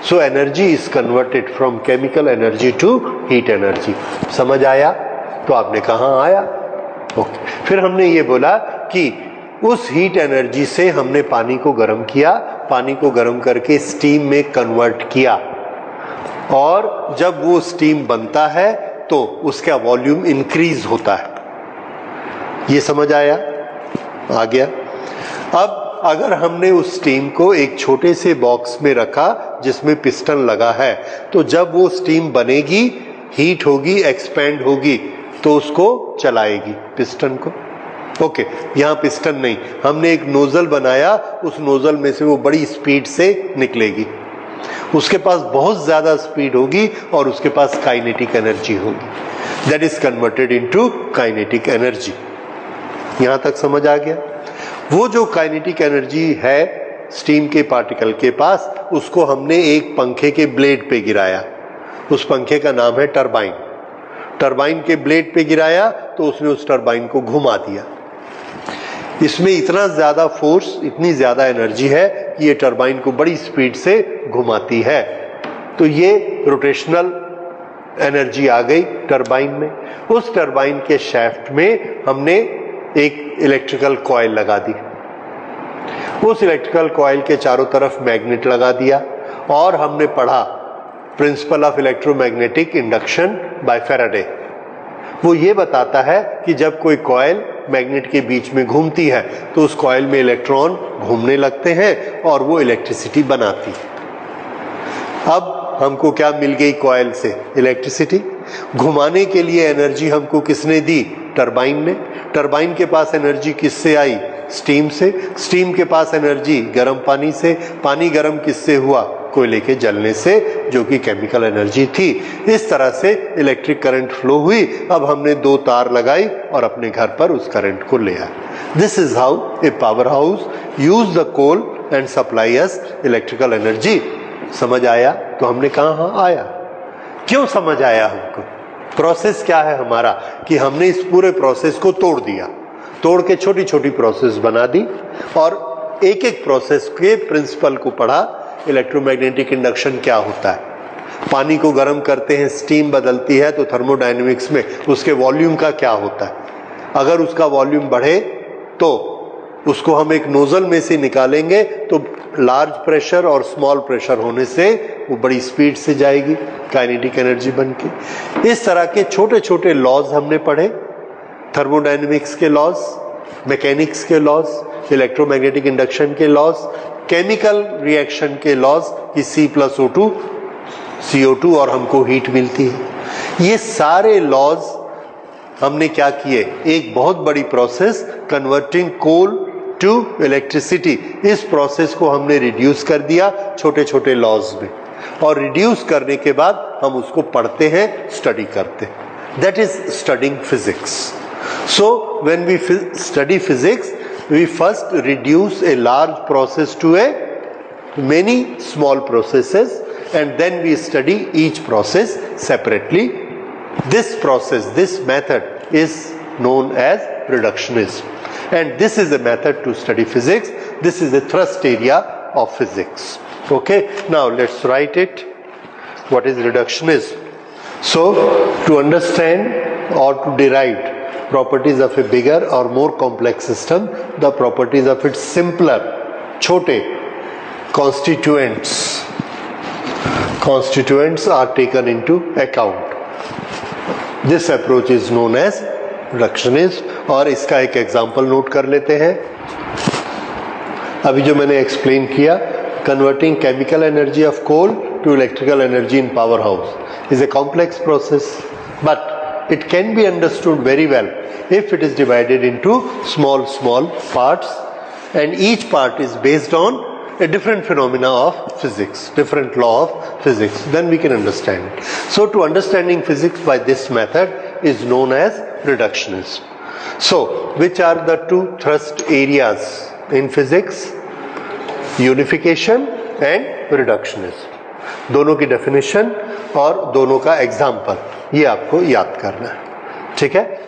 So energy is converted from chemical energy to heat energy. समझ आया? तो आपने कहा आया. ओके. फिर हमने ये बोला कि उस हीट एनर्जी से हमने पानी को गर्म किया, पानी को गर्म करके स्टीम में कन्वर्ट किया, और जब वो स्टीम बनता है तो उसका वॉल्यूम इंक्रीज होता है. ये समझ आया? आ गया. अब अगर हमने उस स्टीम को एक छोटे से बॉक्स में रखा जिसमें पिस्टन लगा है, तो जब वो स्टीम बनेगी, हीट होगी, एक्सपेंड होगी, तो उसको चलाएगी पिस्टन को. ओके. यहाँ पिस्टन नहीं, हमने एक नोजल बनाया, उस नोजल में से वो बड़ी स्पीड से निकलेगी. उसके पास बहुत ज्यादा स्पीड होगी और उसके पास काइनेटिक एनर्जी होगी. That is converted into kinetic energy. यहां तक समझ आ गया? वो जो काइनेटिक एनर्जी है स्टीम के पार्टिकल के पास, उसको हमने एक पंखे के ब्लेड पे गिराया. उस पंखे का नाम है टरबाइन. टरबाइन के ब्लेड पे गिराया तो उसने उस टरबाइन को घुमा दिया. इसमें इतना ज्यादा फोर्स, इतनी ज्यादा एनर्जी है कि ये टरबाइन को बड़ी स्पीड से घुमाती है. तो ये रोटेशनल एनर्जी आ गई टरबाइन में. उस टरबाइन के शैफ्ट में हमने एक इलेक्ट्रिकल कॉइल लगा दी. उस इलेक्ट्रिकल कॉइल के चारों तरफ मैग्नेट लगा दिया, और हमने पढ़ा principle of electromagnetic induction by Faraday. वो ये बताता है कि जब कोई कॉइल मैग्नेट के बीच में घूमती है तो उस कॉइल में इलेक्ट्रॉन घूमने लगते हैं और वो इलेक्ट्रिसिटी बनाती है. अब हमको क्या मिल गई कॉइल से? इलेक्ट्रिसिटी. घुमाने के लिए एनर्जी हमको किसने दी? टरबाइन ने. टरबाइन के पास एनर्जी किससे आई? स्टीम से. स्टीम के पास एनर्जी गर्म पानी से. पानी गर्म किससे हुआ? कोयले के जलने से, जो कि केमिकल एनर्जी थी. इस तरह से इलेक्ट्रिक करंट फ्लो हुई. अब हमने दो तार लगाई और अपने घर पर उस करंट को ले आए. This is how a power house use the coal and supply us electrical energy. समझ आया? तो हमने कहा हाँ आया. क्यों समझ आया हमको? प्रोसेस क्या है हमारा कि हमने इस पूरे प्रोसेस को तोड़ दिया, तोड़ के छोटी छोटी प्रोसेस बना दी, और एक एक प्रोसेस के प्रिंसिपल को पढ़ा. इलेक्ट्रोमैग्नेटिक इंडक्शन क्या होता है? पानी को गर्म करते हैं, स्टीम बदलती है, तो थर्मोडायनेमिक्स में उसके वॉल्यूम का क्या होता है? अगर उसका वॉल्यूम बढ़े तो उसको हम एक नोजल में से निकालेंगे, तो लार्ज प्रेशर और स्मॉल प्रेशर होने से वो बड़ी स्पीड से जाएगी, काइनेटिक एनर्जी बनके. इस तरह के छोटे छोटे लॉज हमने पढ़े. थर्मोडायनेमिक्स के लॉज, मैकेनिक्स के लॉज, इलेक्ट्रोमैग्नेटिक इंडक्शन के लॉज, केमिकल रिएक्शन के लॉज कि C+O2, CO2 और हमको हीट मिलती है. ये सारे लॉज हमने क्या किए, एक बहुत बड़ी process converting coal to electricity, इस प्रोसेस को हमने रिड्यूस कर दिया छोटे छोटे लॉज में, और रिड्यूस करने के बाद हम उसको पढ़ते हैं, स्टडी करते हैं। That is studying physics. So when we study physics, we first reduce a large process to a many small processes, and then we study each process separately. This process, this method is known as reductionism, and this is a method to study physics. This is the thrust area of physics. Okay, now let's write it. What is reductionism? So to understand or to derive properties of a bigger or more complex system, the properties of its simpler, छोटे constituents are taken into account. This approach is known as reductionism. और इसका एक example note कर लेते हैं। अभी जो मैंने एक्सप्लेन किया, converting chemical energy of coal to electrical energy in powerhouse is a complex process, but it can be understood very well if it is divided into small parts, and each part is based on a different phenomena of physics, different law of physics. Then we can understand it. So to understanding physics by this method is known as reductionism. So which are the two thrust areas in physics? Unification and reductionism. दोनों की definition और दोनों का example, ये आपको याद करना है। ठीक है।